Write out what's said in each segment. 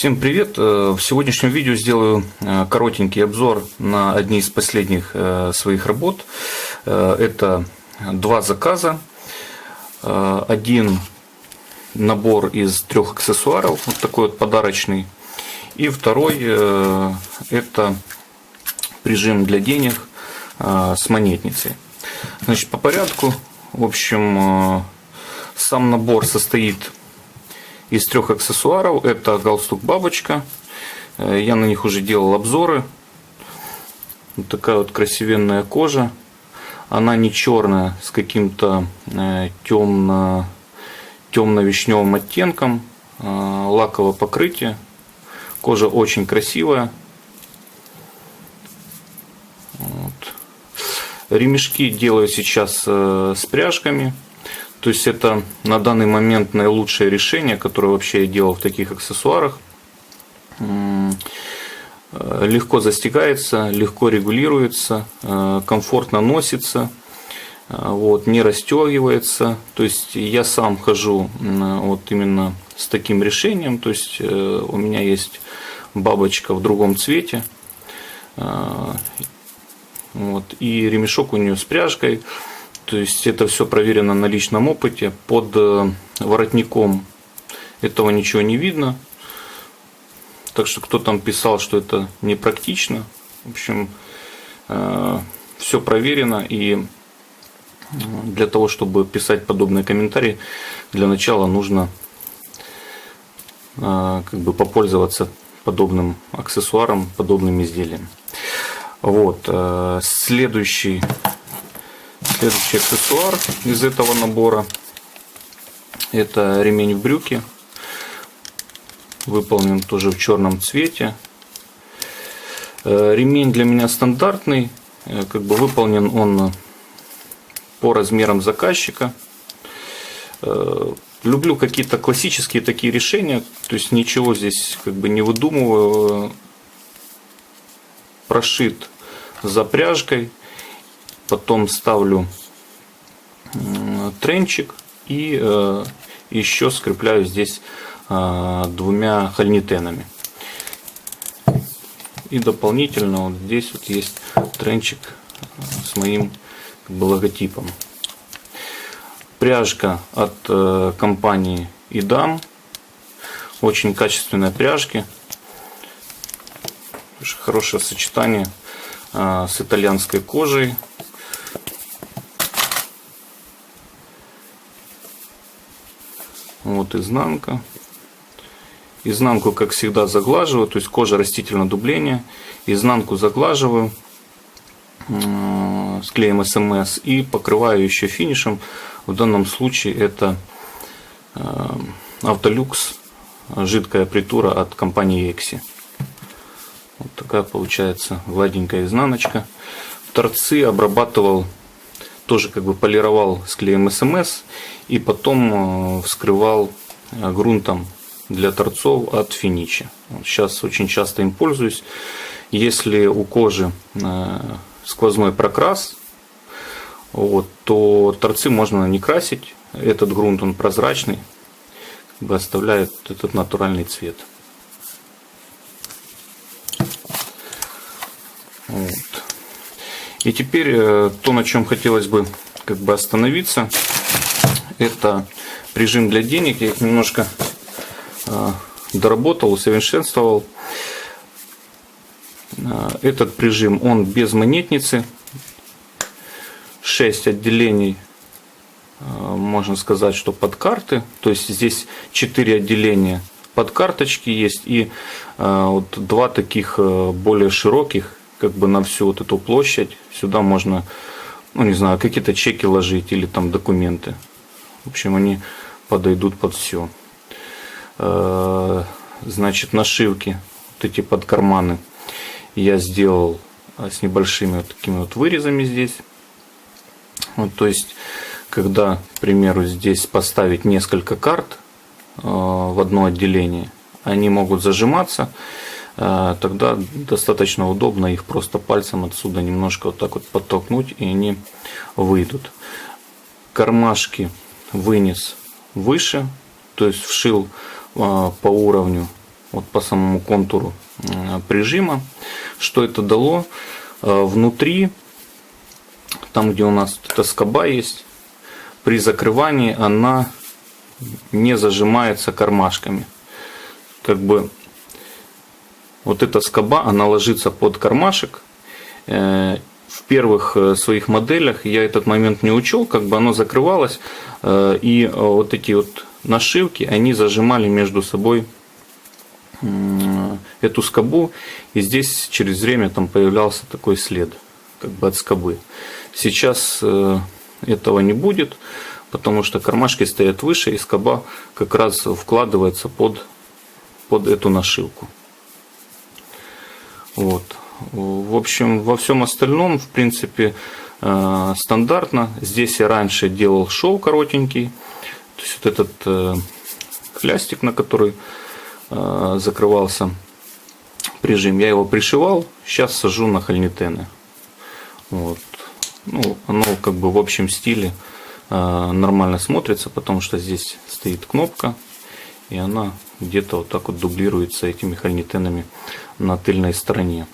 Всем привет! В сегодняшнем видео сделаю коротенький обзор на одни из последних своих работ. Это два заказа. Один набор из 3 аксессуаров, вот такой вот подарочный. И второй это прижим для денег с монетницей. Значит, по порядку. В общем, сам набор состоит из 3 аксессуаров. Это галстук-бабочка. Я на них уже делал обзоры. Вот такая вот красивенная кожа. Она не черная, с каким-то темно-вишневым оттенком. Лаковое покрытие. Кожа очень красивая. Вот. Ремешки делаю сейчас с пряжками. То есть это на данный момент наилучшее решение, которое вообще я делал в таких аксессуарах. Легко застегается, легко регулируется, комфортно носится, вот, не расстегивается. То есть я сам хожу вот именно с таким решением. То есть у меня есть бабочка в другом цвете. Вот, и ремешок у нее с пряжкой. То есть это все проверено на личном опыте. Под воротником этого ничего не видно. Так что кто там писал, что это непрактично. В общем, все проверено. И для того, чтобы писать подобные комментарии, для начала нужно попользоваться подобным аксессуаром, подобным изделием. Вот. Следующий аксессуар из этого набора — это ремень в брюки, выполнен тоже в черном цвете. Ремень для меня стандартный, выполнен он по размерам заказчика. Люблю какие-то классические такие решения, то есть ничего здесь не выдумываю. Прошит за пряжкой. Потом ставлю тренчик и еще скрепляю здесь 2 хольнитенами. И дополнительно вот здесь вот есть тренчик с моим логотипом. Пряжка от компании Idam. Очень качественные пряжки. Хорошее сочетание с итальянской кожей. Вот изнанка. Изнанку, как всегда, заглаживаю, то есть кожа растительного дубления. Изнанку заглаживаю с клеем СМС и покрываю еще финишем. В данном случае это Автолюкс, жидкая притура от компании Exi. Вот такая получается гладенькая изнаночка. Торцы обрабатывал, тоже полировал с клеем СМС и потом вскрывал грунтом для торцов от Финичи. Сейчас очень часто им пользуюсь. Если у кожи сквозной прокрас, то торцы можно не красить. Этот грунт, он прозрачный, оставляет этот натуральный цвет. Вот. И теперь то, на чем хотелось бы остановиться, это прижим для денег. Я их немножко доработал, усовершенствовал. Этот прижим, он без монетницы. 6 отделений, можно сказать, что под карты. То есть здесь 4 отделения под карточки есть и вот 2 таких более широких, на всю вот эту площадь. Сюда можно, какие-то чеки ложить или там документы. В общем, они подойдут под все. Значит, нашивки, вот эти под карманы, я сделал с небольшими вот такими вот вырезами здесь. Вот, то есть, когда, к примеру, здесь поставить несколько карт в одно отделение, они могут зажиматься. Тогда достаточно удобно их просто пальцем отсюда немножко вот так вот подтолкнуть, и они выйдут. Кармашки вынес выше, то есть вшил по уровню вот по самому контуру прижима. Что это дало? Внутри, там где у нас эта скоба есть, при закрывании она не зажимается кармашками. Как бы вот эта скоба, она ложится под кармашек. В первых своих моделях я этот момент не учел, как бы оно закрывалось, и вот эти вот нашивки, они зажимали между собой эту скобу, и здесь через время там появлялся такой след, как бы от скобы. Сейчас этого не будет, потому что кармашки стоят выше, и скоба как раз вкладывается под эту нашивку. Вот. В общем, во всем остальном, в принципе, стандартно. Здесь я раньше делал шов коротенький. То есть вот этот хлястик, на который закрывался прижим, я его пришивал. Сейчас сажу на хольнитены. Вот. Ну, оно как бы в общем стиле нормально смотрится, потому что здесь стоит кнопка, и она где-то вот так вот дублируется этими хольнитенами на тыльной стороне.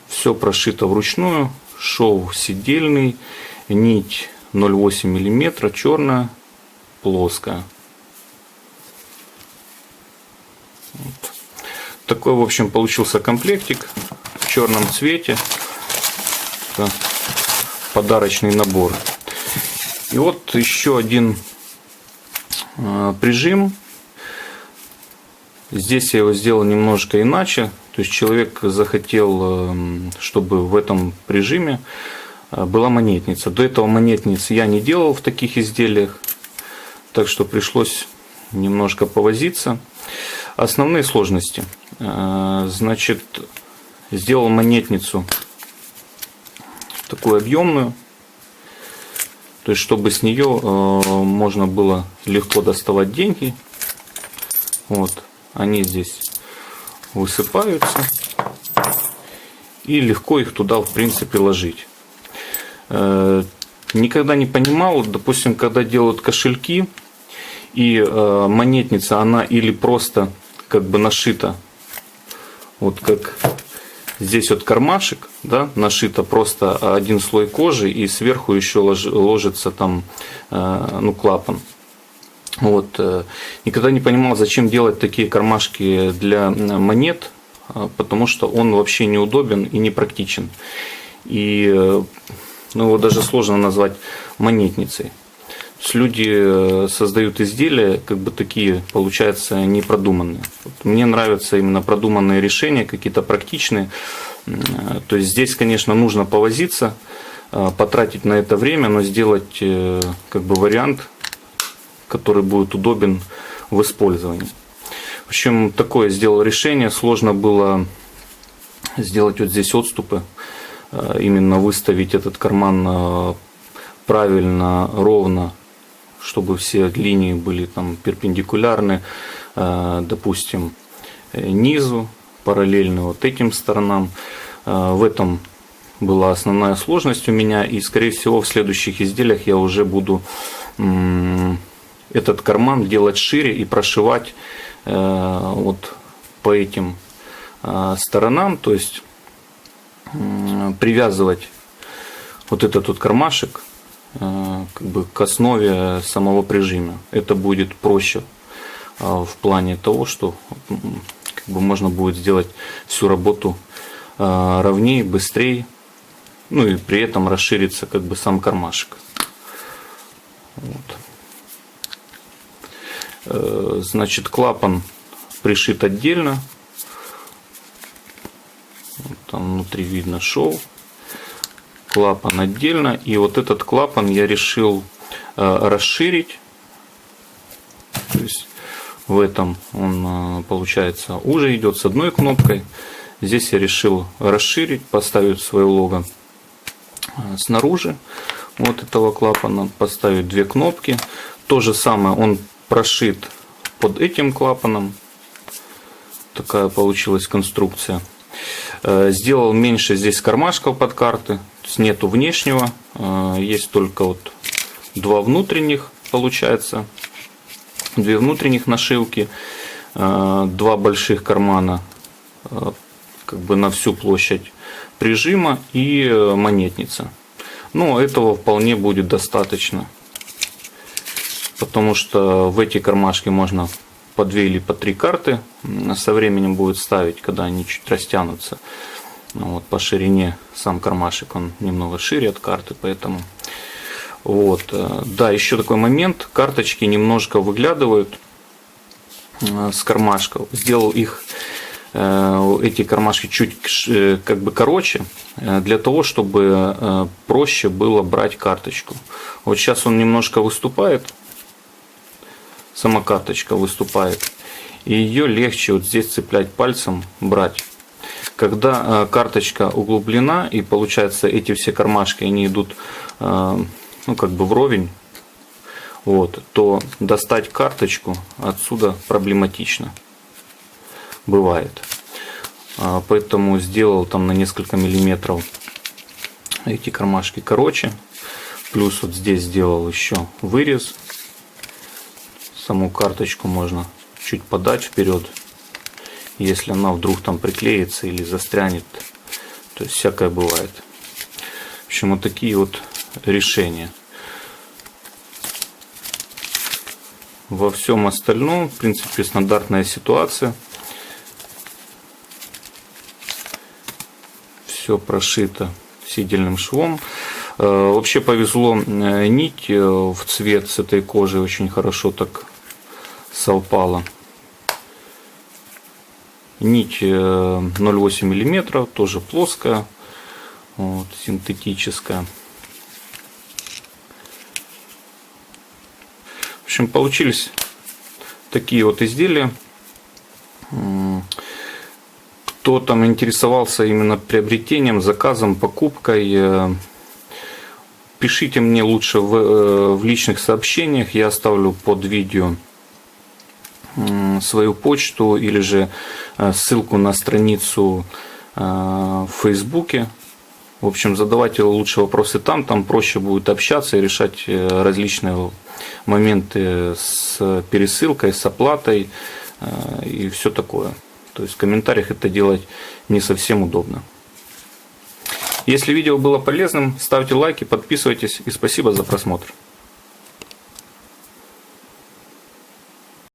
Все прошито вручную, шов сидельный, нить 0,8 мм, черная, плоская. Вот. Такой, в общем, получился комплектик в черном цвете. Это подарочный набор. И вот еще один прижим. Здесь я его сделал немножко иначе. То есть человек захотел, чтобы в этом прижиме была монетница. До этого монетниц я не делал в таких изделиях, так что пришлось немножко повозиться. Основные сложности. Значит, сделал монетницу такую объемную, то есть чтобы с нее можно было легко доставать деньги. Вот, они здесь высыпаются, и легко их туда, в принципе, ложить. Никогда не понимал, допустим, когда делают кошельки, и монетница, она или просто как бы нашита, вот как здесь вот кармашек, да, нашито просто один слой кожи, и сверху еще ложится там ну, клапан. Вот. Никогда не понимал, зачем делать такие кармашки для монет, потому что он вообще неудобен и непрактичен. И ну, его даже сложно назвать монетницей. То есть люди создают изделия, как бы такие, получается, непродуманные. Вот мне нравятся именно продуманные решения, какие-то практичные. То есть здесь, конечно, нужно повозиться, потратить на это время, но сделать как бы вариант, который будет удобен в использовании. В общем, такое сделал решение. Сложно было сделать вот здесь отступы, именно выставить этот карман правильно, ровно, чтобы все линии были там перпендикулярны, допустим, низу, параллельно вот этим сторонам. В этом была основная сложность у меня, и скорее всего в следующих изделиях я уже буду этот карман делать шире и прошивать вот по этим сторонам, то есть привязывать вот этот вот кармашек как бы к основе самого прижима. Это будет проще в плане того, что как бы можно будет сделать всю работу ровнее, быстрее, ну и при этом расширится как бы сам кармашек. Вот. Значит, клапан пришит отдельно. Вот там внутри видно шов. Клапан отдельно. И вот этот клапан я решил расширить. То есть в этом он, получается, уже идет с одной кнопкой. Здесь я решил расширить, поставить свое лого снаружи вот этого клапана, поставить две кнопки. То же самое он прошит под этим клапаном. Такая получилась конструкция. Сделал меньше здесь кармашков под карты. То есть нету внешнего. Есть только вот два внутренних, получается. Две внутренних нашивки. два больших кармана как бы на всю площадь прижима и монетница. Но этого вполне будет достаточно, потому что в эти кармашки можно по 2 или по 3 карты со временем будет ставить, когда они чуть растянутся. Вот, по ширине сам кармашек он немного шире от карты, поэтому вот. Да, еще такой момент: карточки немножко выглядывают с кармашков. Сделал их, эти кармашки, чуть как бы короче, для того, чтобы проще было брать карточку. Вот сейчас он немножко выступает, сама карточка выступает, и ее легче вот здесь цеплять пальцем, брать. Когда карточка углублена, и получается эти все кармашки, они идут ну как бы вровень, вот, то достать карточку отсюда проблематично бывает. Поэтому сделал там на несколько миллиметров эти кармашки короче. Плюс вот здесь сделал еще вырез. Саму карточку можно чуть подать вперед, если она вдруг там приклеится или застрянет. То есть всякое бывает. В общем, вот такие вот решения. Во всем остальном, в принципе, стандартная ситуация. Все прошито сидельным швом. Вообще повезло, нить в цвет с этой кожи очень хорошо так совпала. Нить 0,8 мм, тоже плоская, вот, синтетическая. В общем, получились такие вот изделия. Кто там интересовался именно приобретением, заказом, покупкой, пишите мне лучше в личных сообщениях. Я оставлю под видео свою почту или же ссылку на страницу в Фейсбуке. В общем, задавайте лучше вопросы там проще будет общаться и решать различные моменты с пересылкой, с оплатой и все такое. То есть в комментариях это делать не совсем удобно. Если видео было полезным, ставьте лайки, подписывайтесь и спасибо за просмотр.